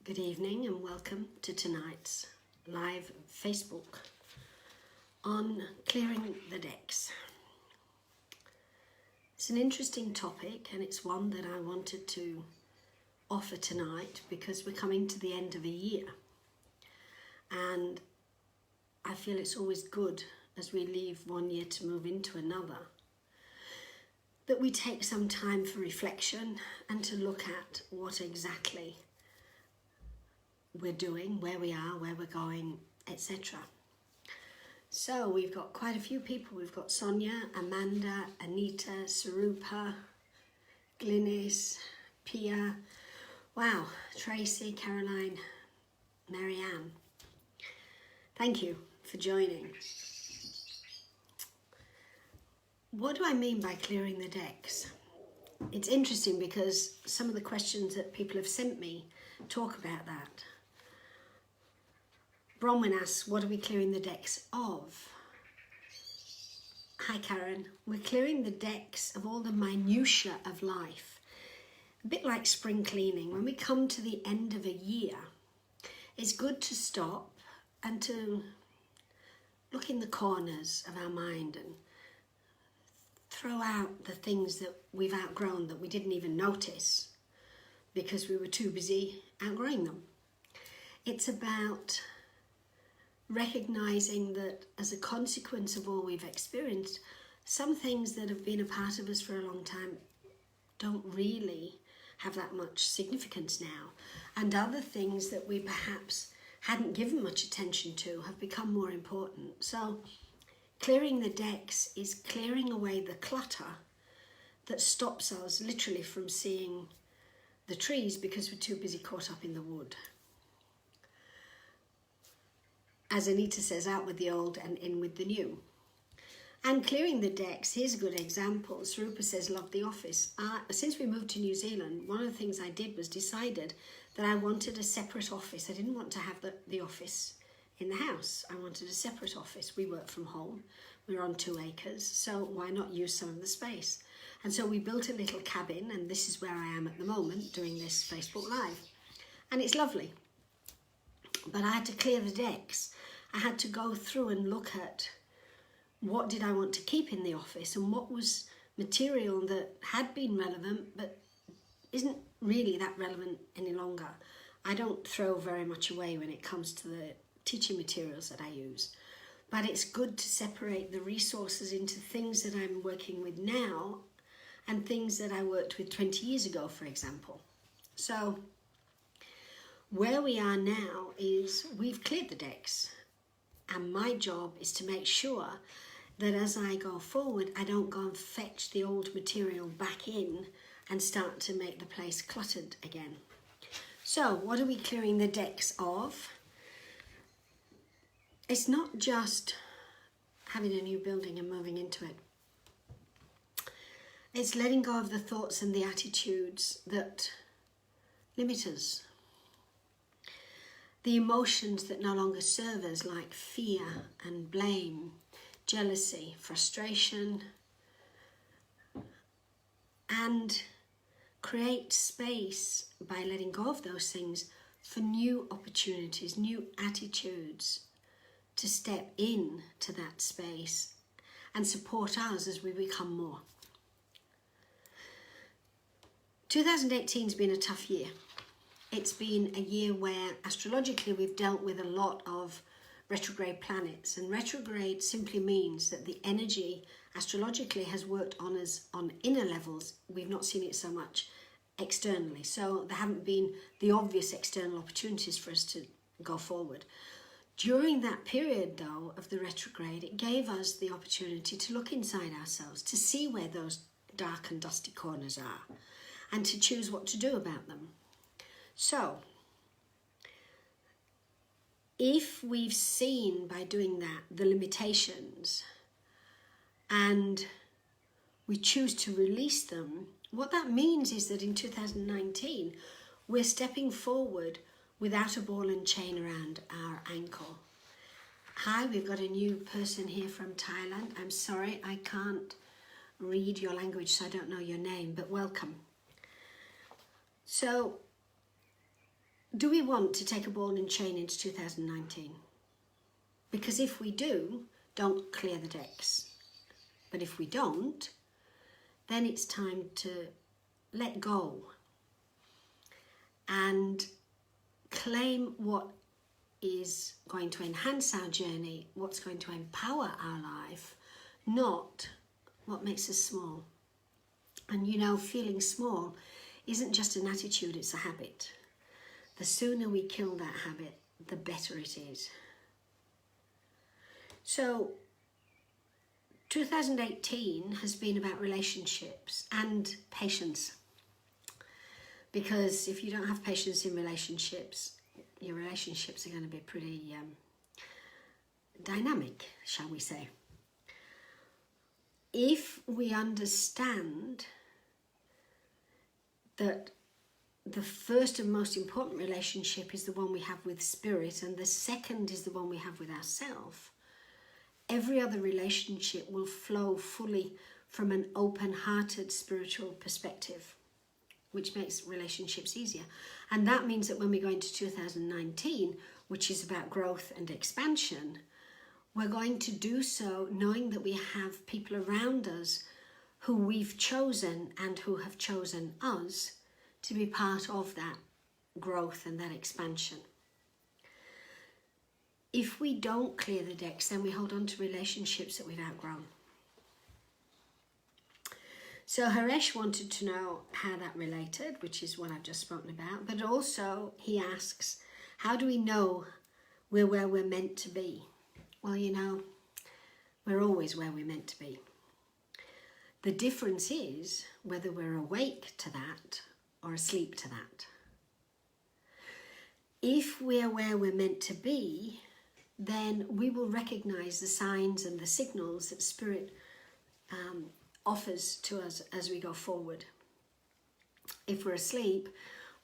Good evening and welcome to tonight's live Facebook on clearing the decks. It's an interesting topic and it's one that I wanted to offer tonight because we're coming to the end of a year, and I feel it's always good as we leave one year to move into another that we take some time for reflection and to look at what exactly we're doing, where we are, where we're going, etc. So we've got quite a few people. We've got Sonia, Amanda, Anita, Sarupa, Glynis, Pia, wow, Tracy, Caroline, Marianne. Thank you for joining. What do I mean by clearing the decks? It's interesting because some of the questions that people have sent me talk about that. Bronwyn asks, what are we clearing the decks of? Hi Karen, we're clearing the decks of all the minutiae of life. A bit like spring cleaning. When we come to the end of a year, it's good to stop and to look in the corners of our mind and throw out the things that we've outgrown that we didn't even notice because we were too busy outgrowing them. It's about recognizing that as a consequence of all we've experienced, some things that have been a part of us for a long time don't really have that much significance now, and other things that we perhaps hadn't given much attention to have become more important. So clearing the decks is clearing away the clutter that stops us literally from seeing the trees because we're too busy caught up in the wood. As Anita says, out with the old and in with the new. And clearing the decks, here's a good example. Sarupa says, love the office. Since we moved to New Zealand, one of the things I did was decided that I wanted a separate office. I didn't want to have the office in the house. I wanted a separate office. We work from home. We're on 2 acres, so why not use some of the space? And so we built a little cabin, and this is where I am at the moment doing this Facebook Live. And it's lovely. But I had to clear the decks. I had to go through and look at what did I want to keep in the office and what was material that had been relevant but isn't really that relevant any longer. I don't throw very much away when it comes to the teaching materials that I use. But it's good to separate the resources into things that I'm working with now and things that I worked with 20 years ago, for example. So where we are now is we've cleared the decks, and my job is to make sure that as I go forward, I don't go and fetch the old material back in and start to make the place cluttered again. So what are we clearing the decks of? It's not just having a new building and moving into it. It's letting go of the thoughts and the attitudes that limit us. The emotions that no longer serve us, like fear and blame, jealousy, frustration, and create space by letting go of those things for new opportunities, new attitudes to step in to that space and support us as we become more. 2018 has been a tough year. It's been a year where astrologically we've dealt with a lot of retrograde planets, and retrograde simply means that the energy astrologically has worked on us on inner levels. We've not seen it so much externally, so there haven't been the obvious external opportunities for us to go forward. During that period though of the retrograde, it gave us the opportunity to look inside ourselves, to see where those dark and dusty corners are, and to choose what to do about them. So, if we've seen by doing that the limitations and we choose to release them, what that means is that in 2019 we're stepping forward without a ball and chain around our ankle. Hi, we've got a new person here from Thailand. I'm sorry, I can't read your language, so I don't know your name, but welcome. So do we want to take a ball and chain into 2019? Because if we do, don't clear the decks. But if we don't, then it's time to let go and claim what is going to enhance our journey, what's going to empower our life, not what makes us small. And you know, feeling small isn't just an attitude, it's a habit. The sooner we kill that habit, the better it is. So 2018 has been about relationships and patience. Because if you don't have patience in relationships, your relationships are going to be pretty dynamic, shall we say. If we understand that the first and most important relationship is the one we have with Spirit, and the second is the one we have with ourselves, every other relationship will flow fully from an open-hearted spiritual perspective, which makes relationships easier. And that means that when we go into 2019, which is about growth and expansion, we're going to do so knowing that we have people around us who we've chosen and who have chosen us to be part of that growth and that expansion. If we don't clear the decks, then we hold on to relationships that we've outgrown. So Haresh wanted to know how that related, which is what I've just spoken about, but also he asks, how do we know we're where we're meant to be? Well, you know, we're always where we're meant to be. The difference is whether we're awake to that or asleep to that. If we're where we're meant to be, then we will recognize the signs and the signals that Spirit offers to us as we go forward. If we're asleep,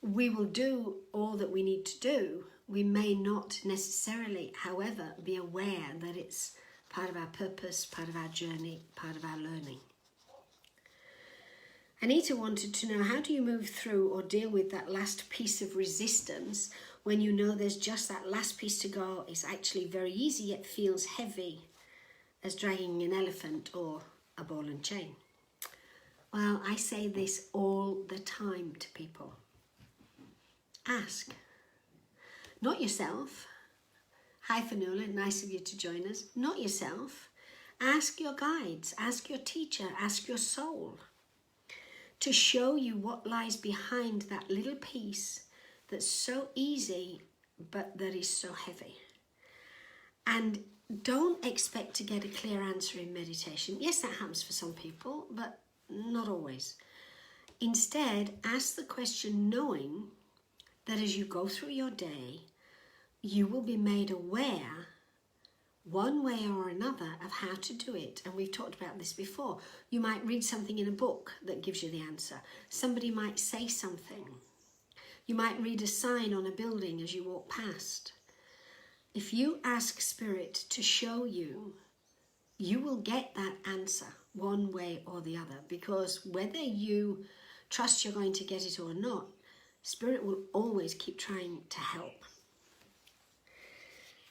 we will do all that we need to do. We may not necessarily, however, be aware that it's part of our purpose, part of our journey, part of our learning. Anita wanted to know, how do you move through or deal with that last piece of resistance when you know there's just that last piece to go? It's actually very easy, yet feels heavy as dragging an elephant or a ball and chain. Well, I say this all the time to people. Ask. Not yourself. Hi Fanula, nice of you to join us. Not yourself. Ask your guides, ask your teacher, ask your soul to show you what lies behind that little piece that's so easy but that is so heavy. And don't expect to get a clear answer in meditation. Yes, that happens for some people, but not always. Instead, ask the question knowing that as you go through your day, you will be made aware one way or another of how to do it. And we've talked about this before. You might read something in a book that gives you the answer. Somebody might say something. You might read a sign on a building as you walk past. If you ask Spirit to show you, you will get that answer one way or the other, because whether you trust you're going to get it or not, Spirit will always keep trying to help.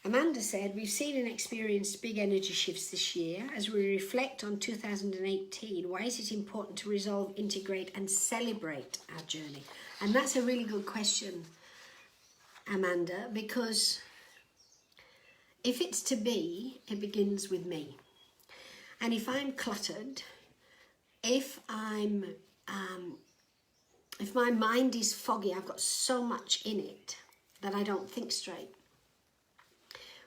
Amanda said, we've seen and experienced big energy shifts this year. As we reflect on 2018, why is it important to resolve, integrate and celebrate our journey? And that's a really good question, Amanda, because if it's to be, it begins with me. And if I'm cluttered, if my mind is foggy, I've got so much in it that I don't think straight.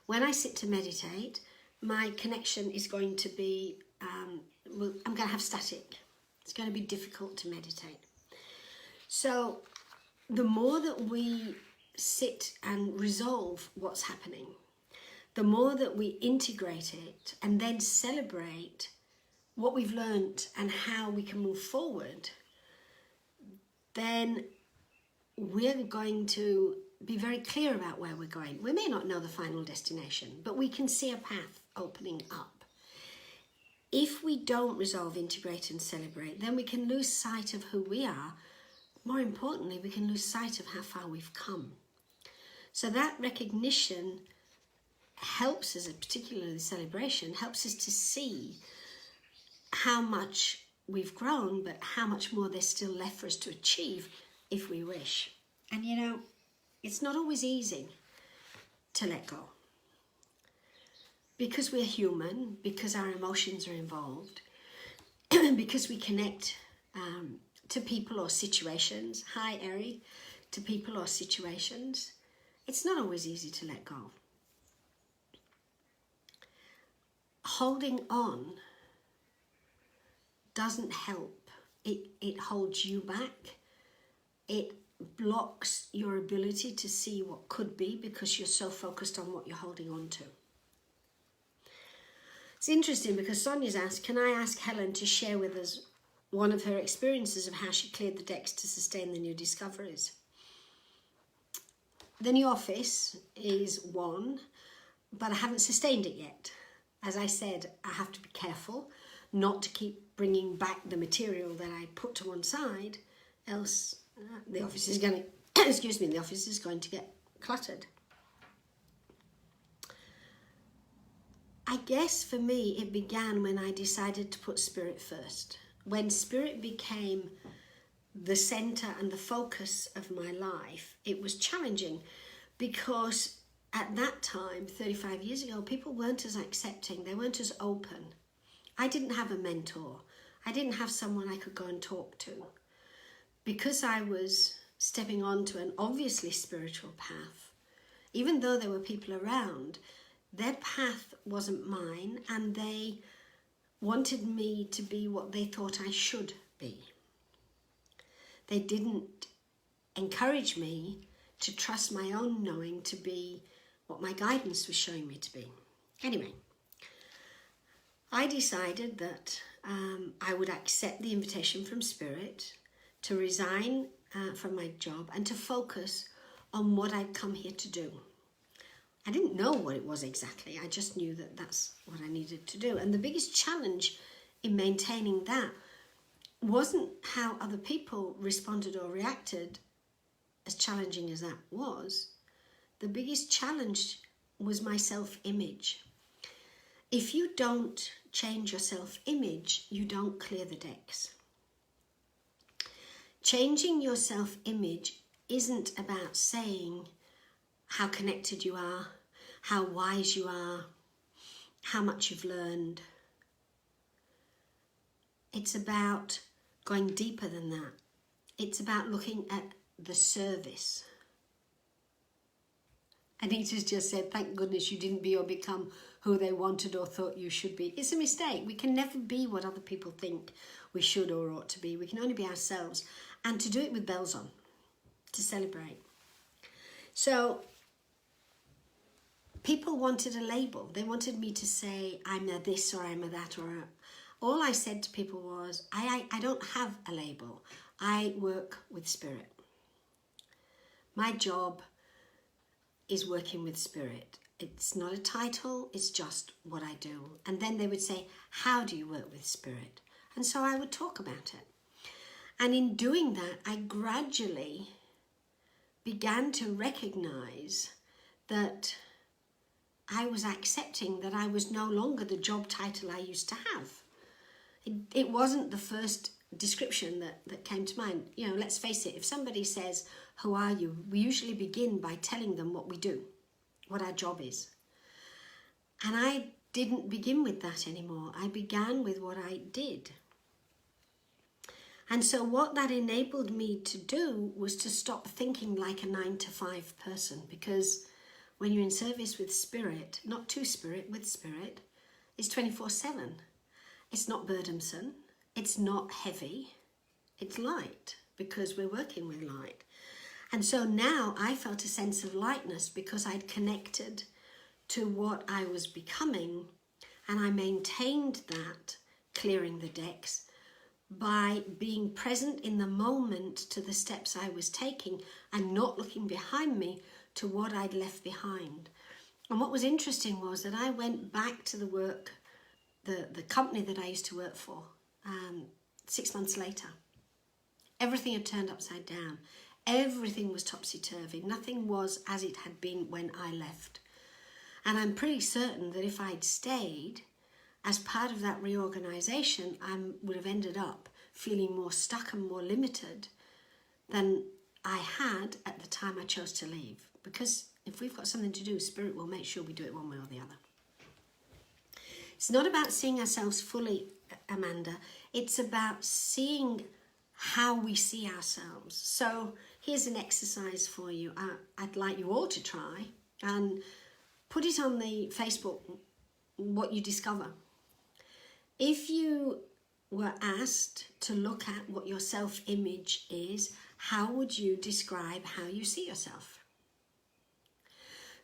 When I sit to meditate, my connection is going to be, I'm going to have static. It's going to be difficult to meditate. So the more that we sit and resolve what's happening, the more that we integrate it and then celebrate what we've learned and how we can move forward, then we're going to be very clear about where we're going. We may not know the final destination, but we can see a path opening up. If we don't resolve, integrate and celebrate, then we can lose sight of who we are. More importantly, we can lose sight of how far we've come. So that recognition helps us, particularly the celebration, helps us to see how much we've grown, but how much more there's still left for us to achieve if we wish. And you know, it's not always easy to let go, because we're human, because our emotions are involved, because we connect to people or situations. Hi, Eri. To people or situations. It's not always easy to let go. Holding on doesn't help. It holds you back. It blocks your ability to see what could be because you're so focused on what you're holding on to. It's interesting because Sonia's asked, can I ask Helen to share with us one of her experiences of how she cleared the decks to sustain the new discoveries? The new office is one, but I haven't sustained it yet. As I said, I have to be careful not to keep bringing back the material that I put to one side, else the office is going to, excuse me, the office is going to get cluttered. I guess for me, it began when I decided to put spirit first. When spirit became the center and the focus of my life, it was challenging because at that time, 35 years ago, people weren't as accepting, they weren't as open. I didn't have a mentor. I didn't have someone I could go and talk to. Because I was stepping onto an obviously spiritual path, even though there were people around, their path wasn't mine, and they wanted me to be what they thought I should be. They didn't encourage me to trust my own knowing to be what my guidance was showing me to be. Anyway, I decided that I would accept the invitation from Spirit to resign from my job and to focus on what I'd come here to do. I didn't know what it was exactly. I just knew that that's what I needed to do. And the biggest challenge in maintaining that wasn't how other people responded or reacted, as challenging as that was. The biggest challenge was my self-image. If you don't change your self-image, you don't clear the decks. Changing your self-image isn't about saying how connected you are, how wise you are, how much you've learned. It's about going deeper than that. It's about looking at the service. Anita's just said, thank goodness you didn't be or become who they wanted or thought you should be. It's a mistake. We can never be what other people think we should or ought to be. We can only be ourselves, and to do it with bells on, to celebrate. So people wanted a label. They wanted me to say, I'm a this or I'm a that or a... All I said to people was, I don't have a label. I work with Spirit. My job is working with Spirit. It's not a title, it's just what I do. And then they would say, how do you work with Spirit? And so I would talk about it. And in doing that, I gradually began to recognize that I was accepting that I was no longer the job title I used to have. It wasn't the first description that came to mind. You know, let's face it, if somebody says, who are you? We usually begin by telling them what we do, what our job is. And I didn't begin with that anymore. I began with what I did. And so what that enabled me to do was to stop thinking like a 9-to-5 person, because when you're in service with Spirit, not to Spirit, with Spirit, it's 24/7. It's not burdensome, it's not heavy, it's light, because we're working with light. And so now I felt a sense of lightness because I'd connected to what I was becoming, and I maintained that, clearing the decks, by being present in the moment to the steps I was taking and not looking behind me to what I'd left behind. And what was interesting was that I went back to the work, the company that I used to work for, 6 months later. Everything had turned upside down. Everything was topsy-turvy. Nothing was as it had been when I left. And I'm pretty certain that if I'd stayed, as part of that reorganization, I would have ended up feeling more stuck and more limited than I had at the time I chose to leave. Because if we've got something to do, Spirit will make sure we do it one way or the other. It's not about seeing ourselves fully, Amanda. It's about seeing how we see ourselves. So here's an exercise for you. I'd like you all to try and put it on the Facebook, what you discover. If you were asked to look at what your self-image is, how would you describe how you see yourself?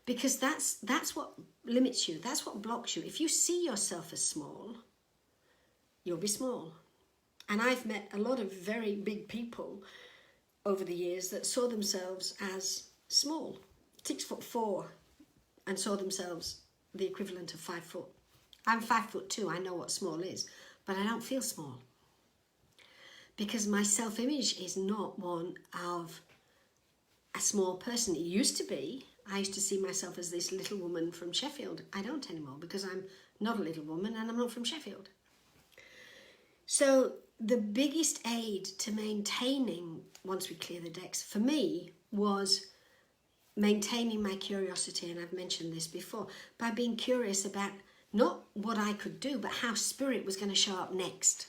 Because that's what limits you. That's what blocks you. If you see yourself as small, you'll be small. And I've met a lot of very big people over the years that saw themselves as small, 6'4", and saw themselves the equivalent of 5 foot. I'm 5'2". I know what small is, but I don't feel small because my self-image is not one of a small person. It used to be. I used to see myself as this little woman from Sheffield. I don't anymore because I'm not a little woman and I'm not from Sheffield. So the biggest aid to maintaining, once we clear the decks, for me was maintaining my curiosity, and I've mentioned this before, by being curious about not what I could do, but how Spirit was going to show up next.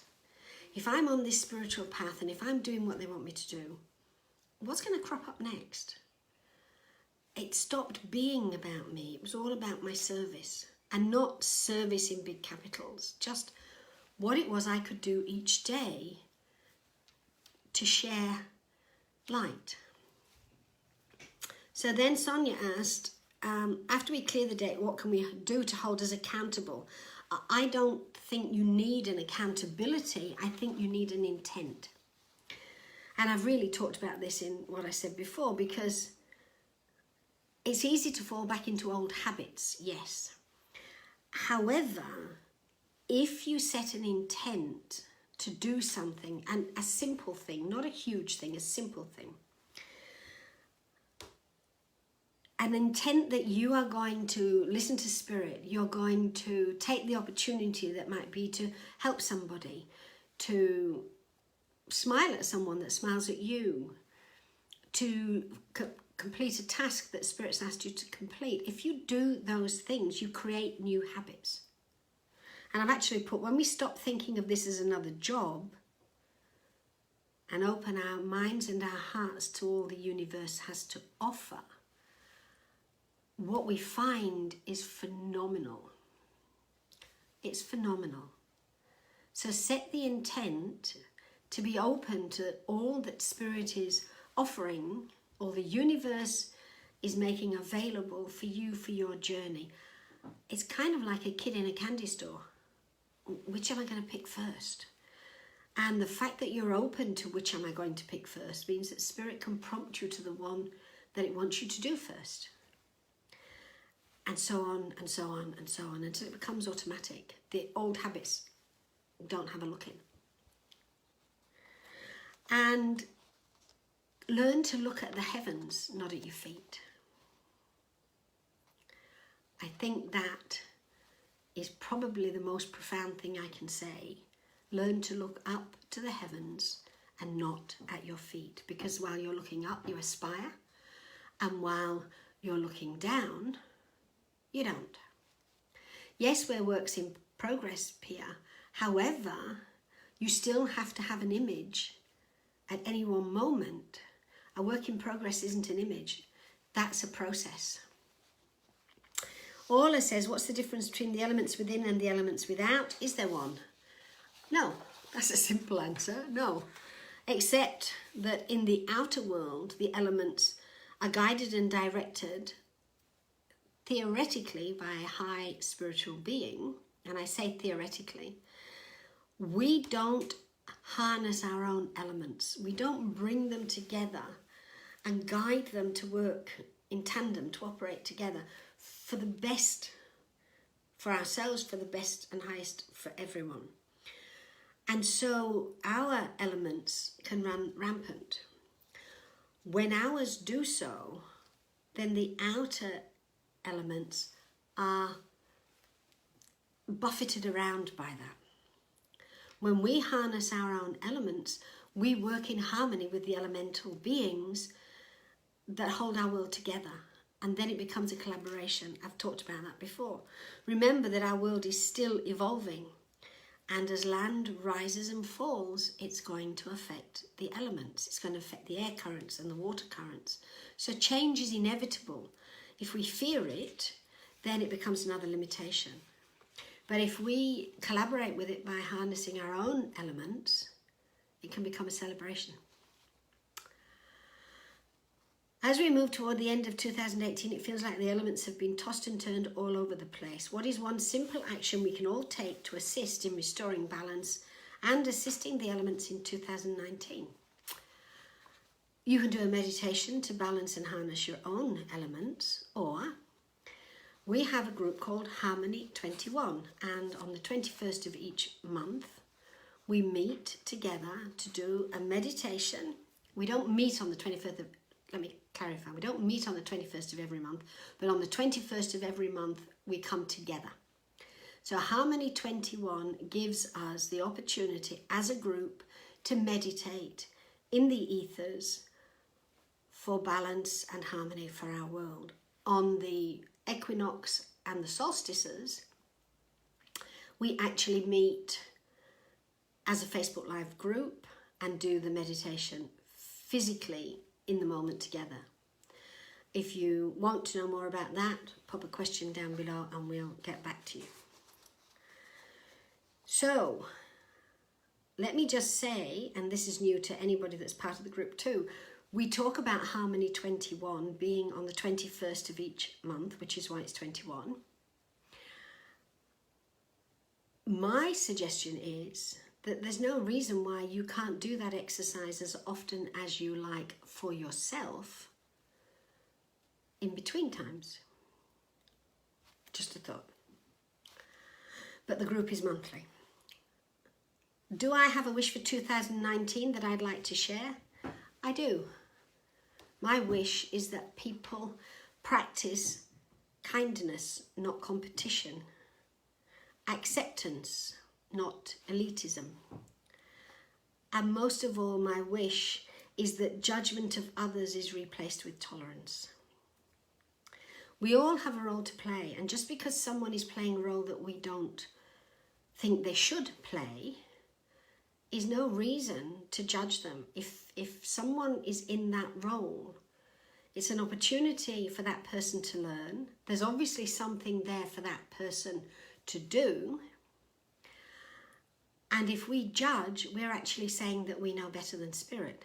If I'm on this spiritual path and if I'm doing what they want me to do, what's going to crop up next? It stopped being about me. It was all about my service, and not service in big capitals, just what it was I could do each day to share light. So then Sonia asked, after we clear the deck, what can we do to hold us accountable? I don't think you need an accountability. I think you need an intent. And I've really talked about this in what I said before, because it's easy to fall back into old habits, yes. However, if you set an intent to do something, and a simple thing, not a huge thing, a simple thing, an intent that you are going to listen to Spirit, you're going to take the opportunity that might be to help somebody, to smile at someone that smiles at you, to complete a task that Spirit's asked you to complete. If you do those things, you create new habits. And I've actually put, when we stop thinking of this as another job and open our minds and our hearts to all the universe has to offer, what we find is phenomenal. It's phenomenal. So set the intent to be open to all that Spirit is offering, all the universe is making available for you for your journey. It's kind of like a kid in a candy store. Which am I going to pick first? And the fact that you're open to which am I going to pick first means that Spirit can prompt you to the one that it wants you to do first. And so on and so on and so on until it becomes automatic. The old habits don't have a look in. And learn to look at the heavens, not at your feet. I think that is probably the most profound thing I can say. Learn to look up to the heavens and not at your feet. Because while you're looking up, you aspire. And while you're looking down, you don't. Yes, we're works in progress, Pia. However, you still have to have an image at any one moment. A work in progress isn't an image. That's a process. Orla says, what's the difference between the elements within and the elements without? Is there one? No. That's a simple answer. No. Except that in the outer world, the elements are guided and directed theoretically by a high spiritual being. And I say theoretically. We don't harness our own elements. We don't bring them together and guide them to work in tandem, to operate together for the best for ourselves, for the best and highest for everyone. And so our elements can run rampant. When ours do so, then the outer elements are buffeted around by that. When we harness our own elements, we work in harmony with the elemental beings that hold our world together. And then it becomes a collaboration. I've talked about that before. Remember that our world is still evolving. And as land rises and falls, it's going to affect the elements. It's going to affect the air currents and the water currents. So change is inevitable. If we fear it, then it becomes another limitation. But if we collaborate with it by harnessing our own elements, it can become a celebration. As we move toward the end of 2018, it feels like the elements have been tossed and turned all over the place. What is one simple action we can all take to assist in restoring balance and assisting the elements in 2019? You can do a meditation to balance and harness your own elements, or we have a group called Harmony 21, and on the 21st of each month, we meet together to do a meditation. We don't meet on the 21st of, let me clarify, we don't meet on the 21st of every month, but on the 21st of every month, we come together. So Harmony 21 gives us the opportunity as a group to meditate in the ethers for balance and harmony for our world. On the equinox and the solstices, we actually meet as a Facebook Live group and do the meditation physically in the moment together. If you want to know more about that, pop a question down below and we'll get back to you. So, let me just say, and this is new to anybody that's part of the group too, we talk about Harmony 21 being on the 21st of each month, which is why it's 21. My suggestion is that there's no reason why you can't do that exercise as often as you like for yourself in between times. Just a thought. But the group is monthly. Do I have a wish for 2019 that I'd like to share? I do. My wish is that people practice kindness, not competition, acceptance, not elitism. And most of all, my wish is that judgment of others is replaced with tolerance. We all have a role to play, and just because someone is playing a role that we don't think they should play is no reason to judge them. If someone is in that role, it's an opportunity for that person to learn. There's obviously something there for that person to do. And if we judge, we're actually saying that we know better than spirit.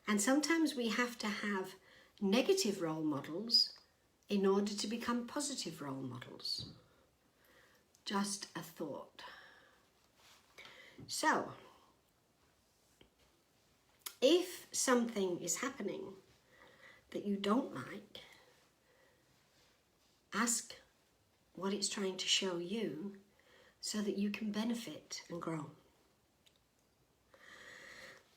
And sometimes we have to have negative role models in order to become positive role models. Just a thought. So, if something is happening that you don't like, ask what it's trying to show you so that you can benefit and grow.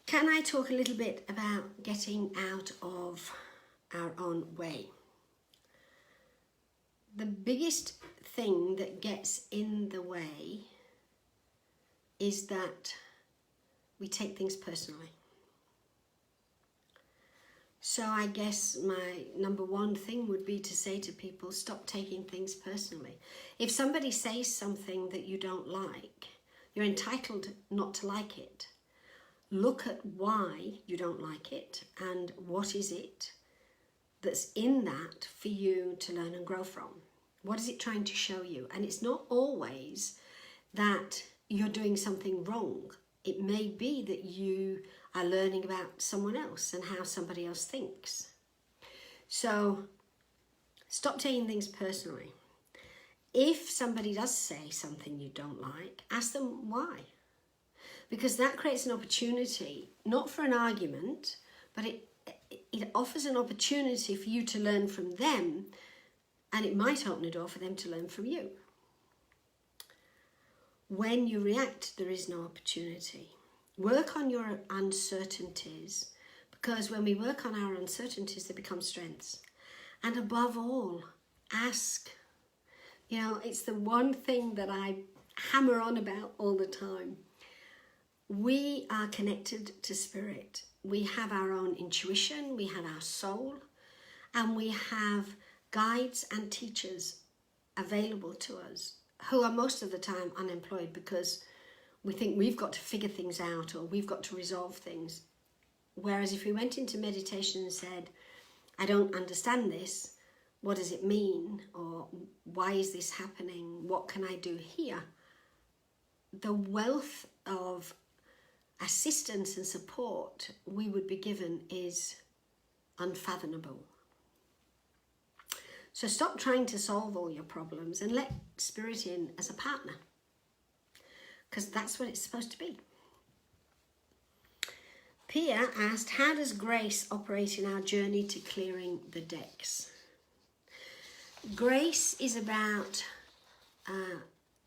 Can I talk a little bit about getting out of our own way? The biggest thing that gets in the way is that we take things personally. So I guess my number one thing would be to say to people, stop taking things personally. If somebody says something that you don't like, you're entitled not to like it. Look at why you don't like it and what is it that's in that for you to learn and grow from. What is it trying to show you? And it's not always that you're doing something wrong. It may be that you are learning about someone else and how somebody else thinks. So stop taking things personally. If somebody does say something you don't like, ask them why. Because that creates an opportunity, not for an argument, but it offers an opportunity for you to learn from them, and it might open a door for them to learn from you. When you react, there is no opportunity. Work on your uncertainties Because when we work on our uncertainties, they become strengths. And above all, ask. You know, it's the one thing that I hammer on about all the time. We are connected to spirit. We have our own intuition, we have our soul, and we have guides and teachers available to us who are most of the time unemployed because we think we've got to figure things out or we've got to resolve things. Whereas if we went into meditation and said, I don't understand this, what does it mean? Or why is this happening? What can I do here? The wealth of assistance and support we would be given is unfathomable. So stop trying to solve all your problems and let spirit in as a partner, because that's what it's supposed to be. Pia asked, how does grace operate in our journey to clearing the decks? Grace is about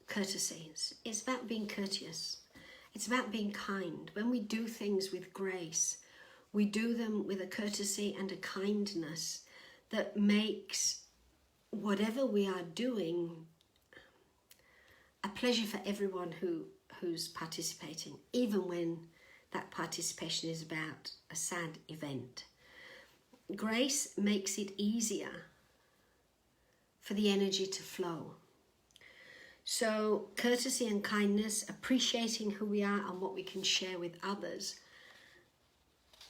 courtesy. It's about being courteous. It's about being kind. When we do things with grace, we do them with a courtesy and a kindness that makes whatever we are doing a pleasure for everyone who's participating, even when that participation is about a sad event. Grace makes it easier for the energy to flow. So courtesy and kindness, appreciating who we are and what we can share with others,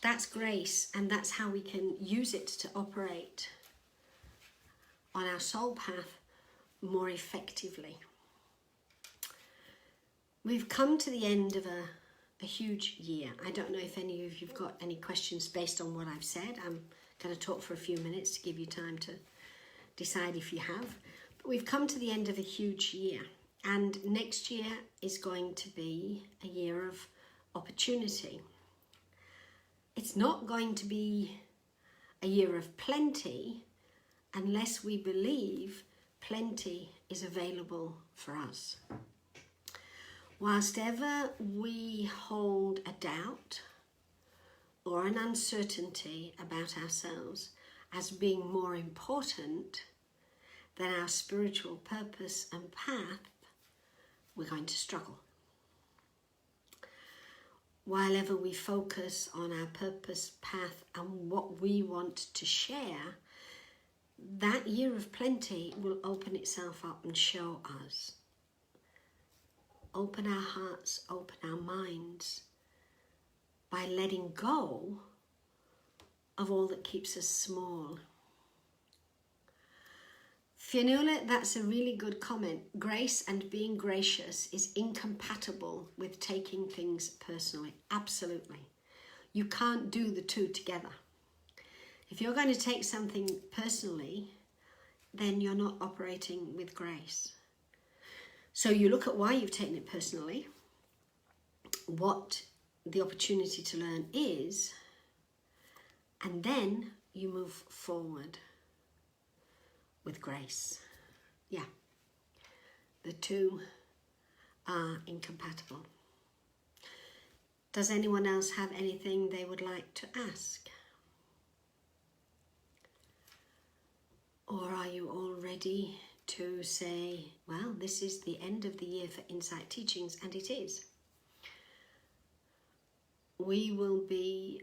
that's grace, and that's how we can use it to operate on our soul path more effectively. We've come to the end of a huge year. I don't know if any of you've got any questions based on what I've said. I'm going to talk for a few minutes to give you time to decide if you have. But we've come to the end of a huge year, and next year is going to be a year of opportunity. It's not going to be a year of plenty unless we believe plenty is available for us. Whilst ever we hold a doubt or an uncertainty about ourselves as being more important than our spiritual purpose and path, we're going to struggle. While ever we focus on our purpose, path, and what we want to share, that year of plenty will open itself up and show us. Open our hearts, open our minds by letting go of all that keeps us small. Fionnuala, that's a really good comment. Grace and being gracious is incompatible with taking things personally. Absolutely. You can't do the two together. If you're going to take something personally, then you're not operating with grace. So you look at why you've taken it personally, what the opportunity to learn is, and then you move forward with grace. Yeah, the two are incompatible. Does anyone else have anything they would like to ask? Or are you all ready to say, well, this is the end of the year for Insight Teachings, and it is. We will be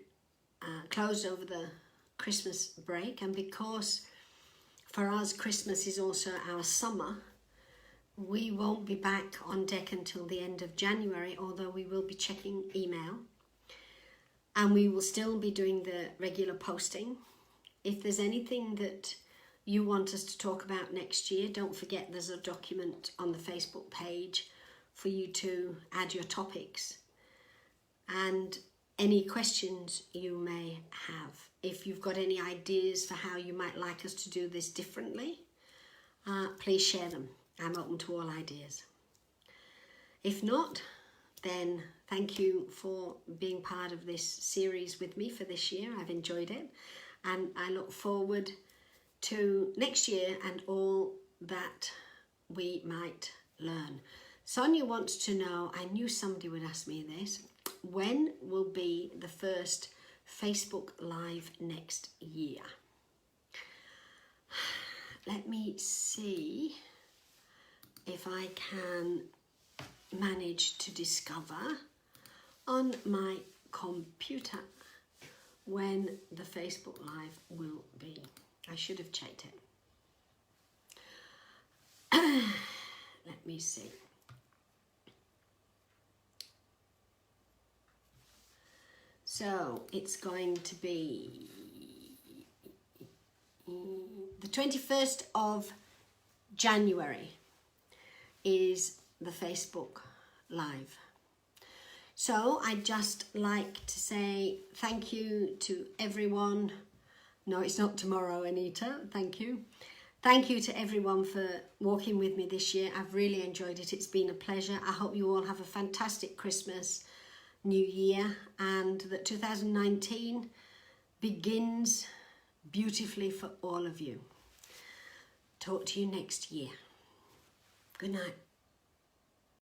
closed over the Christmas break, and because for us Christmas is also our summer, we won't be back on deck until the end of January, although we will be checking email, and we will still be doing the regular posting. If there's anything that you want us to talk about next year, don't forget there's a document on the Facebook page for you to add your topics and any questions you may have. If you've got any ideas for how you might like us to do this differently, please share them. I'm open to all ideas. If not, then thank you for being part of this series with me for this year. I've enjoyed it, and I look forward to next year and all that we might learn. Sonia wants to know, I knew somebody would ask me this, when will be the first Facebook Live next year. Let me see if I can manage to discover on my computer when the Facebook Live will be. I should have checked it. Let me see. So it's going to be the 21st of January is the Facebook Live. So I'd just like to say thank you to everyone. No, it's not tomorrow, Anita. Thank you. Thank you to everyone for walking with me this year. I've really enjoyed it. It's been a pleasure. I hope you all have a fantastic Christmas, New Year, and that 2019 begins beautifully for all of you. Talk to you next year. Good night.